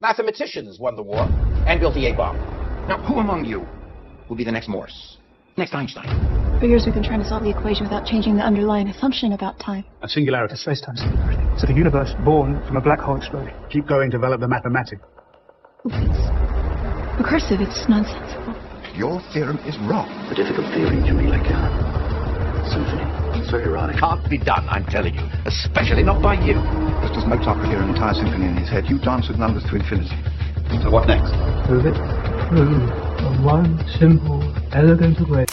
Mathematicians won the war and built the A-bomb. Now, who among you will be the next Morse? Next Einstein? For years we've been trying to solve the equation without changing the underlying assumption about time. A singularity. A space-time singularity. So the universe born from a black hole exploding. Keep going, develop the mathematics. It's recursive, it's nonsensical. Your theorem is wrong. A difficult theory can be like a symphony. It's very erotic. Can't be done, I'm telling you. Especially not by you. Just as Mozart could hear an entire symphony in his head, you dance with numbers to infinity. So what next? Prove it. Prove. One simple, elegant equation.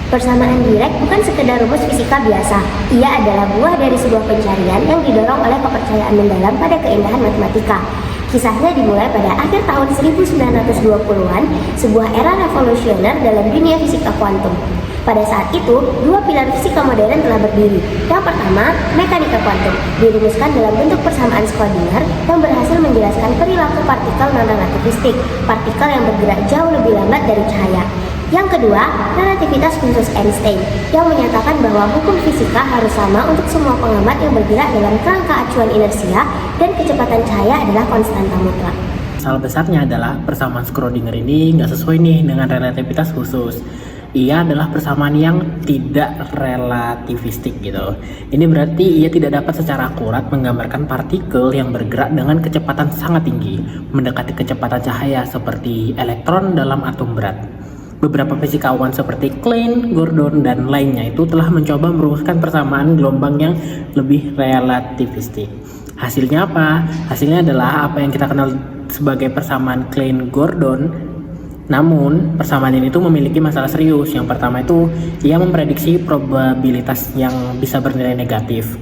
Persamaan Dirac bukan sekedar rumus fisika biasa. Ia adalah buah dari sebuah pencarian yang didorong oleh kepercayaan mendalam pada keindahan matematika. Kisahnya dimulai pada akhir tahun 1920-an, sebuah era revolusioner dalam dunia fisika kuantum. Pada saat itu, dua pilar fisika modern telah berdiri. Yang pertama, mekanika kuantum, dirumuskan dalam bentuk persamaan Schrödinger yang berhasil menjelaskan perilaku partikel non-relativistik, partikel yang bergerak jauh lebih lambat dari cahaya. Yang kedua, relativitas khusus Einstein yang menyatakan bahwa hukum fisika harus sama untuk semua pengamat yang bergerak dalam kerangka acuan inersia dan kecepatan cahaya adalah konstanta mutlak. Masalah besarnya adalah persamaan Schrödinger ini nggak sesuai nih dengan relativitas khusus. Ia adalah persamaan yang tidak relativistik gitu. Ini berarti ia tidak dapat secara akurat menggambarkan partikel yang bergerak dengan kecepatan sangat tinggi, mendekati kecepatan cahaya seperti elektron dalam atom berat. Beberapa fisikawan seperti Klein, Gordon, dan lainnya itu telah mencoba merumuskan persamaan gelombang yang lebih relativistik. Hasilnya apa? Hasilnya adalah apa yang kita kenal sebagai persamaan Klein-Gordon. Namun, persamaan ini tuh memiliki masalah serius. Yang pertama itu, ia memprediksi probabilitas yang bisa bernilai negatif.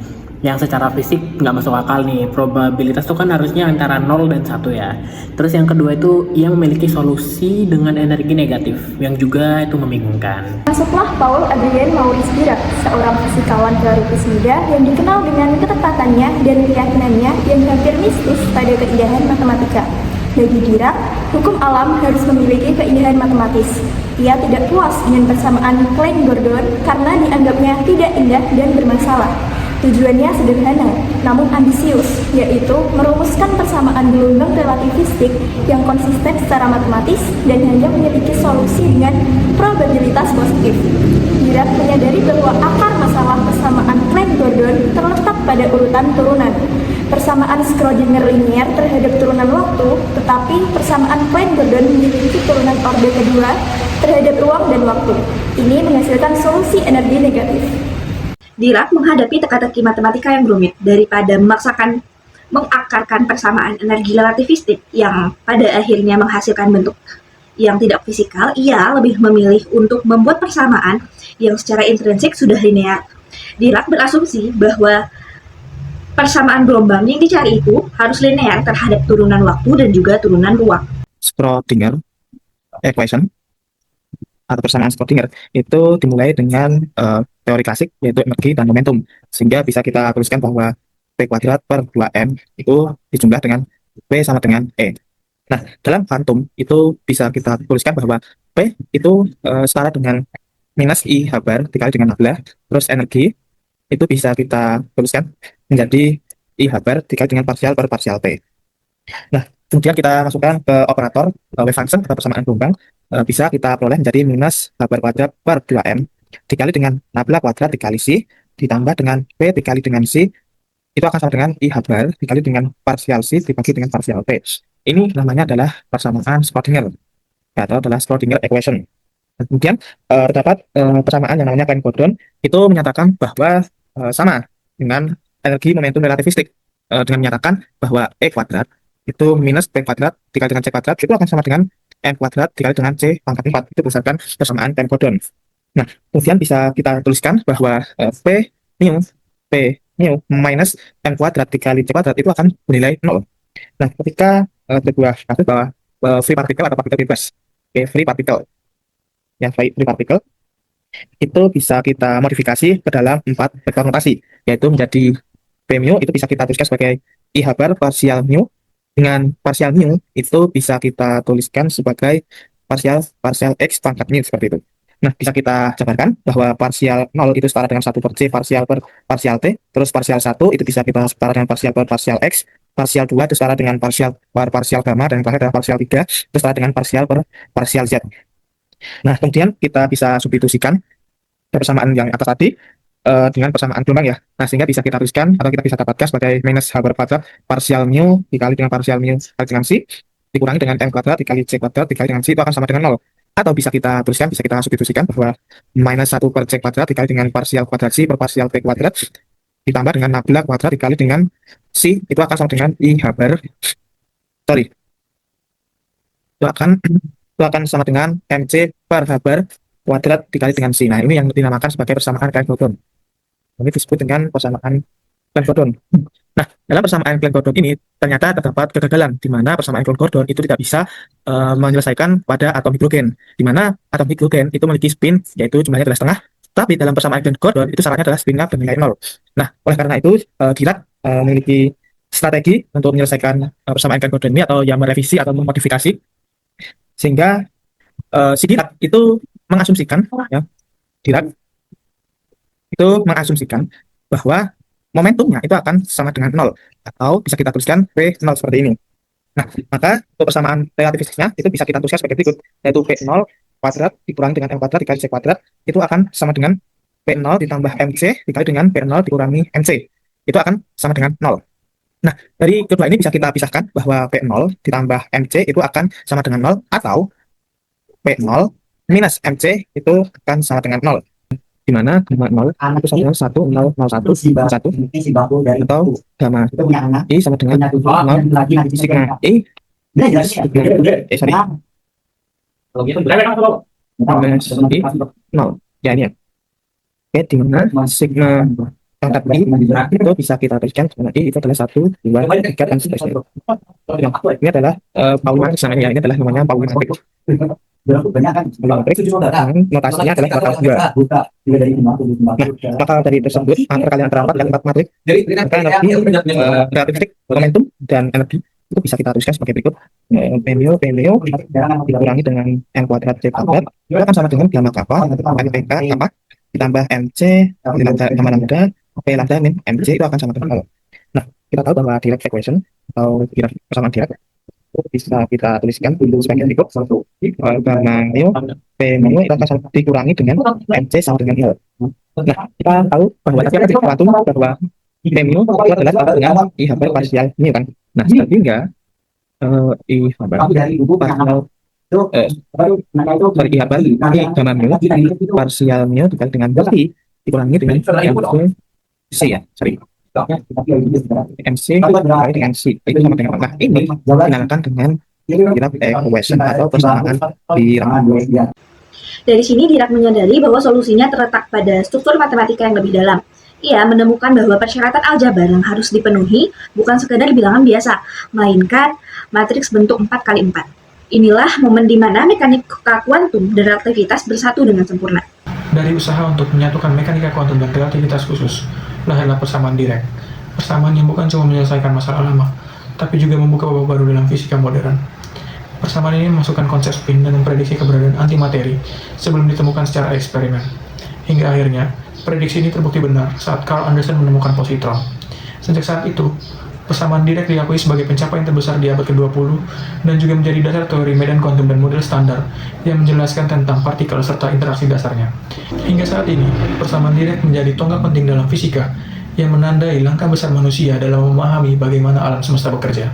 Yang secara fisik nggak masuk akal nih, probabilitas itu kan harusnya antara 0 dan 1 ya. Terus yang kedua itu, ia memiliki solusi dengan energi negatif, yang juga itu membingungkan. Masuklah Paul Adrien Maurice Dirac, seorang fisikawan teoritis muda yang dikenal dengan ketepatannya dan keyakinannya yang hampir mistis pada keindahan matematika. Bagi Dirac, hukum alam harus memiliki keindahan matematis. Ia tidak puas dengan persamaan Klein-Gordon karena dianggapnya tidak indah dan bermasalah. Tujuannya sederhana, namun ambisius, yaitu merumuskan persamaan gelombang relativistik yang konsisten secara matematis dan hanya memiliki solusi dengan probabilitas positif. Dirac menyadari bahwa akar masalah persamaan Klein-Gordon terletak pada urutan turunan. Persamaan Schrödinger linear terhadap turunan waktu, tetapi persamaan Klein-Gordon memiliki turunan orde kedua terhadap ruang dan waktu. Ini menghasilkan solusi energi negatif. Dirac menghadapi teka-teki matematika yang rumit daripada mengakarkan persamaan energi relativistik yang pada akhirnya menghasilkan bentuk yang tidak fisikal. Ia lebih memilih untuk membuat persamaan yang secara intrinsik sudah linear. Dirac berasumsi bahwa persamaan gelombang yang dicari itu harus linear terhadap turunan waktu dan juga turunan ruang. Schrödinger equation atau persamaan Schrödinger itu dimulai dengan teori klasik yaitu energi dan momentum, sehingga bisa kita tuliskan bahwa P kuadrat per 2M itu dijumlah dengan P sama dengan E. Nah, dalam kuantum itu bisa kita tuliskan bahwa P itu setara dengan minus I habar dikali dengan nabla, terus energi itu bisa kita tuliskan menjadi I habar dikali dengan parsial per parsial P. Nah, kemudian kita masukkan ke operator wave function atau persamaan gelombang, bisa kita peroleh menjadi minus habar kuadrat per 2M dikali dengan nabla kuadrat dikali C ditambah dengan P dikali dengan C, itu akan sama dengan I habar dikali dengan parsial C dibagi dengan parsial P. Ini namanya adalah persamaan Schrödinger atau adalah Schrödinger equation. Dan kemudian terdapat persamaan yang namanya Klein-Gordon, itu menyatakan bahwa sama dengan energi momentum relativistik, dengan menyatakan bahwa E kuadrat itu minus P kuadrat dikali dengan C kuadrat itu akan sama dengan M kuadrat dikali dengan C pangkat 4. Itu berdasarkan persamaan Klein-Gordon. Nah, kemudian bisa kita tuliskan bahwa P mu minus M kuadrat dikali C kuadrat itu akan bernilai 0. Nah, ketika sebuah kasus bahwa free particle atau partikel bebas, free particle, yang free particle itu bisa kita modifikasi ke dalam 4 vektor notasi, yaitu menjadi P mu itu bisa kita tuliskan sebagai I habar parsial mu, dengan parsial mu itu bisa kita tuliskan sebagai parsial X pangkat mu, seperti itu. Nah, bisa kita jabarkan bahwa parsial 0 itu setara dengan 1 per C parsial per parsial T, terus parsial 1 itu bisa kita setara dengan parsial per parsial X, parsial 2 itu setara dengan parsial per parsial gamma, dan yang terakhir adalah parsial 3 itu setara dengan parsial per parsial Z. Nah, kemudian kita bisa substitusikan persamaan yang atas tadi dengan persamaan gelombang ya. Nah, sehingga bisa kita tuliskan atau kita bisa dapatkan sebagai minus H bar kuadrat parsial mu dikali dengan parsial mu dikali dengan C dikurangi dengan M kuadrat dikali C kuadrat dikali dengan C itu akan sama dengan 0. Atau bisa kita tuliskan, bisa kita substitusikan bahwa minus 1 per C kuadrat dikali dengan parsial kuadrat C per parsial P kuadrat ditambah dengan nabla kuadrat dikali dengan C itu akan sama dengan I H bar itu akan sama dengan MC per H bar kuadrat dikali dengan C. Nah, ini yang dinamakan sebagai persamaan Klein-Gordon. Ini disebut dengan persamaan Klein-Gordon. Nah, dalam persamaan Klein-Gordon ini ternyata terdapat kegagalan di mana persamaan Klein-Gordon itu tidak bisa menyelesaikan pada atom hidrogen, di mana atom hidrogen itu memiliki spin yaitu jumlahnya adalah setengah, tapi dalam persamaan Klein-Gordon itu syaratnya adalah spinnya bernilai 0. Nah, oleh karena itu Dirac memiliki strategi untuk menyelesaikan persamaan Klein-Gordon ini atau yang merevisi atau memodifikasi sehingga si Dirac itu mengasumsikan ya, Dirac itu mengasumsikan bahwa momentumnya itu akan sama dengan 0 atau bisa kita tuliskan P0 seperti ini. Nah, maka untuk persamaan relativitasnya itu bisa kita tuliskan sebagai berikut, yaitu P0 kuadrat dikurangi dengan M kuadrat dikali C kuadrat itu akan sama dengan P0 ditambah MC dikali dengan P0 dikurangi MC. Itu akan sama dengan 0. Nah, dari kedua ini bisa kita pisahkan bahwa P0 ditambah MC itu akan sama dengan 0 atau P0 minus MC itu akan sama dengan 0. Di mana gamma 0 itu sama dengan 1,001,1 atau gamma I sama dengan 0 sigma I sorry I 0 ya ini ya. Oke, di mana sigma pangkat I itu bisa kita tuliskan sebenarnya I itu adalah 1, 2, 3 dan seterusnya. Ini adalah Pauli matrix namanya, ini adalah namanya Pauli matrix. Notasinya adalah bakal 2. Nah, bakal dari tersebut perkalian antara 4 dan 4 matrix, maka energi relativistik momentum dan energi itu bisa kita tuliskan sebagai berikut. PMU dikurangi dengan M kuadrat C kuadrat itu akan sama dengan gamma kappa kali PK kappa ditambah MC gamma lambda P lambda min MC itu akan sama dengan 0. Nah, kita tahu bahwa Dirac equation atau persamaan Dirac bisa kita tuliskan sebagai berikut. Gamma mu P mu itu akan dikurangi dengan MC sama dengan 0. Nah, kita tahu bahwa tadi ada kuantum bahwa P mu itu adalah sama dengan I H bar parsial mu kan. Nah, sehingga I H bar parsial I H bar gamma mu parsial mu dikali dengan I dikurangi dengan MC ya, sorry. MC dikali dengan C itu sama dengan nah ini dinamakan dengan Dirac equation atau persamaan Dirac. Dari sini Dirac menyadari bahwa solusinya terletak pada struktur matematika yang lebih dalam. Ia menemukan bahwa persyaratan aljabar yang harus dipenuhi bukan sekedar bilangan biasa, melainkan matriks bentuk 4x4. Inilah momen di mana mekanika kuantum dan relativitas bersatu dengan sempurna. Dari usaha untuk menyatukan mekanika kuantum dan relativitas khusus, lahirlah persamaan Dirac. Persamaan yang bukan cuma menyelesaikan masalah lama, tapi juga membuka babak baru dalam fisika modern. Persamaan ini memasukkan konsep spin dan memprediksi keberadaan antimateri sebelum ditemukan secara eksperimen. Hingga akhirnya, prediksi ini terbukti benar saat Carl Anderson menemukan positron. Sejak saat itu, persamaan Dirac diakui sebagai pencapaian terbesar di abad ke-20 dan juga menjadi dasar teori medan kuantum dan model standar yang menjelaskan tentang partikel serta interaksi dasarnya. Hingga saat ini, persamaan Dirac menjadi tonggak penting dalam fisika yang menandai langkah besar manusia dalam memahami bagaimana alam semesta bekerja.